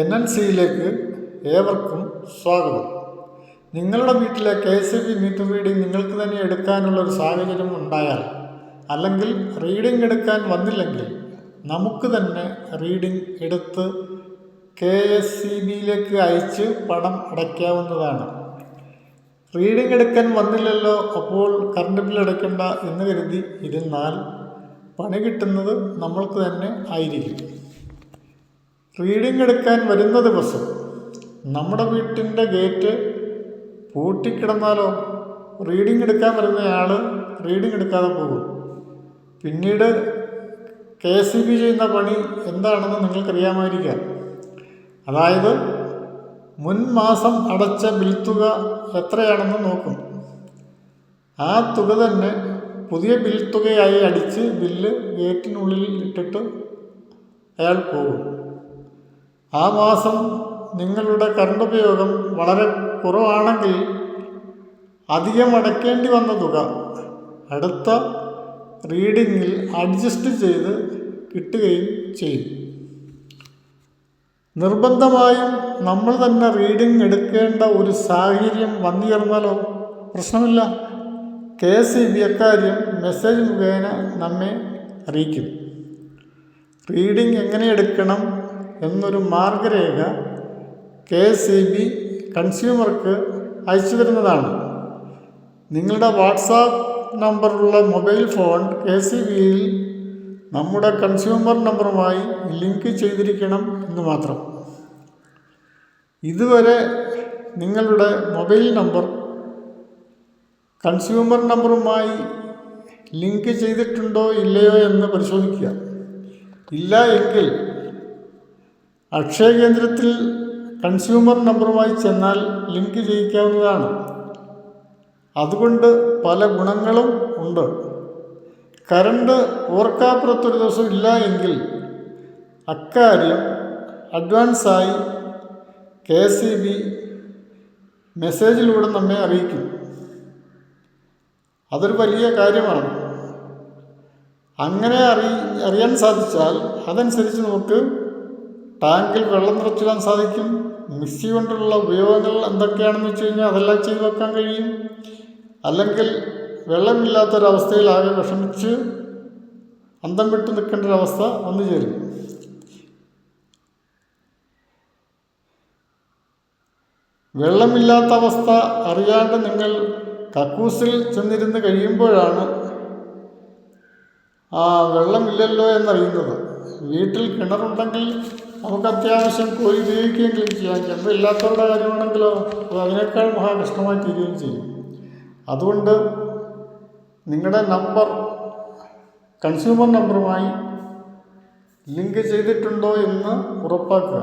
NNCയിലേക്ക് ഏവർക്കും സ്വാഗതം. നിങ്ങളുടെ വീട്ടിലെ KCB മീറ്റർ റീഡിംഗ് നിങ്ങൾക്ക് തന്നെ എടുക്കാനുള്ളൊരു സാഹചര്യം ഉണ്ടായാൽ, അല്ലെങ്കിൽ റീഡിംഗ് എടുക്കാൻ വന്നില്ലെങ്കിൽ നമുക്ക് തന്നെ റീഡിംഗ് എടുത്ത് KSCBയിലേക്ക് അയച്ച് പണം അടയ്ക്കാവുന്നതാണ്. റീഡിംഗ് എടുക്കാൻ വന്നില്ലല്ലോ, അപ്പോൾ കറണ്ട് ബിൽ അടയ്ക്കണ്ട എന്ന് കരുതി ഇരുന്നാൽ പണി കിട്ടുന്നത് നമ്മൾക്ക് തന്നെ ആയിരിക്കും. റീഡിംഗ് എടുക്കാൻ വരുന്ന ദിവസം നമ്മുടെ വീട്ടിൻ്റെ ഗേറ്റ് പൂട്ടിക്കിടന്നാലോ? റീഡിംഗ് എടുക്കാൻ വരുന്നയാൾ റീഡിംഗ് എടുക്കാതെ പോകും. പിന്നീട് KCB ചെയ്യുന്ന പണി എന്താണെന്ന് നിങ്ങൾക്കറിയാമായിരിക്കാം. അതായത് മുൻ മാസം അടച്ച ബിൽ തുക എത്രയാണെന്ന് നോക്കും. ആ തുക തന്നെ പുതിയ ബിൽ തുകയായി അടിച്ച് ബില്ല് ഗേറ്റിനുള്ളിൽ ഇട്ടിട്ട് അയാൾ പോകും. ആ മാസം നിങ്ങളുടെ കറണ്ട് ഉപയോഗം വളരെ കുറവാണെങ്കിൽ അധികം അടയ്ക്കേണ്ടി വന്ന തുക അടുത്ത റീഡിങ്ങിൽ അഡ്ജസ്റ്റ് ചെയ്ത് കിട്ടുകയും ചെയ്യും. നിർബന്ധമായും നമ്മൾ തന്നെ റീഡിംഗ് എടുക്കേണ്ട ഒരു സാഹചര്യം വന്നു ചേർന്നാലോ? പ്രശ്നമില്ല. KCB അക്കാര്യം മെസ്സേജ് മുഖേന നമ്മെ അറിയിക്കും. റീഡിംഗ് എങ്ങനെ എടുക്കണം എന്നൊരു മാർഗരേഖ KCB കൺസ്യൂമർക്ക് അയച്ചു തരുന്നതാണ്. നിങ്ങളുടെ വാട്സാപ്പ് നമ്പറുള്ള മൊബൈൽ ഫോൺ KCBയിൽ നമ്മുടെ കൺസ്യൂമർ നമ്പറുമായി ലിങ്ക് ചെയ്തിരിക്കണം എന്ന് മാത്രം. ഇതുവരെ നിങ്ങളുടെ മൊബൈൽ നമ്പർ കൺസ്യൂമർ നമ്പറുമായി ലിങ്ക് ചെയ്തിട്ടുണ്ടോ ഇല്ലയോ എന്ന് പരിശോധിക്കുക. ഇല്ല എങ്കിൽ അക്ഷയ കേന്ദ്രത്തിൽ കൺസ്യൂമർ നമ്പറുമായി ചെന്നാൽ ലിങ്ക് ചെയ്യിക്കാവുന്നതാണ്. അതുകൊണ്ട് പല ഗുണങ്ങളും ഉണ്ട്. കറണ്ട് ഓർക്കാപ്പുറത്തൊരു ദിവസം ഇല്ല എങ്കിൽ അക്കാര്യം അഡ്വാൻസായി KCB മെസ്സേജിലൂടെ നമ്മെ അറിയിക്കും. അതൊരു വലിയ കാര്യമാണ്. അങ്ങനെ അറിയാൻ സാധിച്ചാൽ അതനുസരിച്ച് നമുക്ക് ടാങ്കിൽ വെള്ളം നിറച്ചിടാൻ സാധിക്കും. മിക്സി കൊണ്ടുള്ള ഉപയോഗങ്ങൾ എന്തൊക്കെയാണെന്ന് വെച്ച് കഴിഞ്ഞാൽ അതെല്ലാം ചെയ്തു വെക്കാൻ കഴിയും. അല്ലെങ്കിൽ വെള്ളമില്ലാത്തൊരവസ്ഥയിൽ വിഷമിച്ച് അന്തം വിട്ട് നിൽക്കേണ്ട ഒരവസ്ഥ വന്നു ചേരും. വെള്ളമില്ലാത്ത അവസ്ഥ അറിയാണ്ട് നിങ്ങൾ കക്കൂസിൽ ചെന്നിരുന്ന് കഴിയുമ്പോഴാണ് വെള്ളമില്ലല്ലോ എന്നറിയുന്നത്. വീട്ടിൽ കിണറുണ്ടെങ്കിൽ നമുക്ക് അത്യാവശ്യം കോരി ഉപയോഗിക്കുകയെങ്കിലും ചെയ്യാം. കിണറില്ലാത്തവരുടെ കാര്യമാണെങ്കിലോ അത് അതിനേക്കാൾ മഹാകഷ്ടമായി തീരുകയും ചെയ്യും. അതുകൊണ്ട് നിങ്ങളുടെ നമ്പർ കൺസ്യൂമർ നമ്പറുമായി ലിങ്ക് ചെയ്തിട്ടുണ്ടോ എന്ന് ഉറപ്പാക്കുക.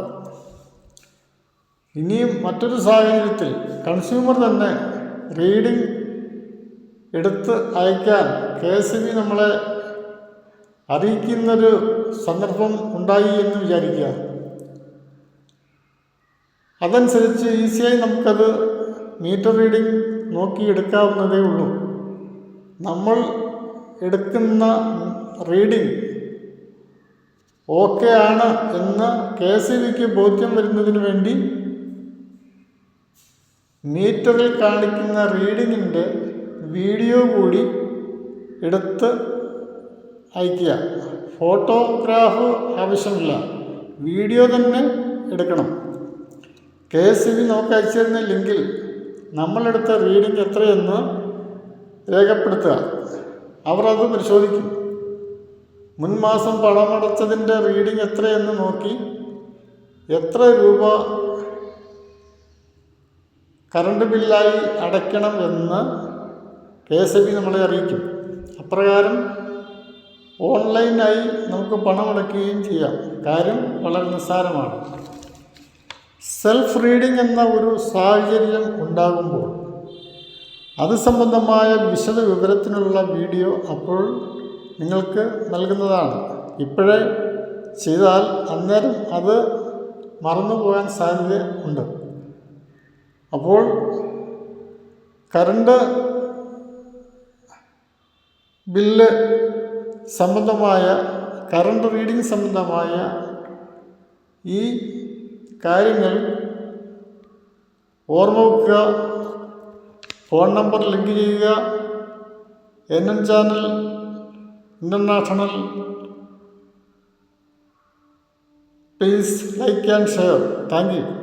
ഇനിയും മറ്റൊരു സാഹചര്യത്തിൽ കൺസ്യൂമർ തന്നെ റീഡിംഗ് എടുത്ത് അയക്കാൻ KCB നമ്മളെ അറിയിക്കുന്നൊരു സന്ദർഭം ഉണ്ടായി എന്ന് വിചാരിക്കുക. അതനുസരിച്ച് ഈസിയായി നമുക്കത് മീറ്റർ റീഡിംഗ് നോക്കി എടുക്കാവുന്നതേ ഉള്ളൂ. നമ്മൾ എടുക്കുന്ന റീഡിംഗ് ഓക്കെ ആണ് എന്ന് KCBക്ക് ബോധ്യം വരുന്നതിന് വേണ്ടി മീറ്ററിൽ കാണിക്കുന്ന റീഡിങ്ങിൻ്റെ വീഡിയോ കൂടി എടുത്ത് അയയ്ക്കുക. ഫോട്ടോഗ്രാഫ് ആവശ്യമില്ല, വീഡിയോ തന്നെ എടുക്കണം. KCB നമുക്ക് അയച്ചു തരുന്ന ലിങ്കിൽ നമ്മളെടുത്ത റീഡിംഗ് എത്രയെന്ന് രേഖപ്പെടുത്തുക. അവർ അത് പരിശോധിക്കും. മുൻമാസം പണമടച്ചതിൻ്റെ റീഡിംഗ് എത്രയെന്ന് നോക്കി എത്ര രൂപ കറണ്ട് ബില്ലായി അടയ്ക്കണം എന്ന് KCB നമ്മളെ അറിയിക്കും. അപ്രകാരം ഓൺലൈനായി നമുക്ക് പണമടയ്ക്കുകയും ചെയ്യാം. കാര്യം വളരെ നിസ്സാരമാണ്. സെൽഫ് റീഡിംഗ് എന്ന ഒരു സാഹചര്യം ഉണ്ടാകുമ്പോൾ അത് സംബന്ധമായ വിശദ വിവരത്തിനുള്ള വീഡിയോ അപ്പോൾ നിങ്ങൾക്ക് നൽകുന്നതാണ്. ഇപ്പോഴേ ചെയ്താൽ അന്നേരം അത് മറന്നു പോകാൻ സാധ്യത ഉണ്ട്. അപ്പോൾ കറണ്ട് ബില്ല് സംബന്ധമായ കറണ്ട് റീഡിംഗ് സംബന്ധമായ ഈ കാര്യങ്ങൾ ഓർമ്മ വെക്കുക. ഫോൺ നമ്പർ ലിങ്ക് ചെയ്യുക. NN channel international. Please like and share. Thank you.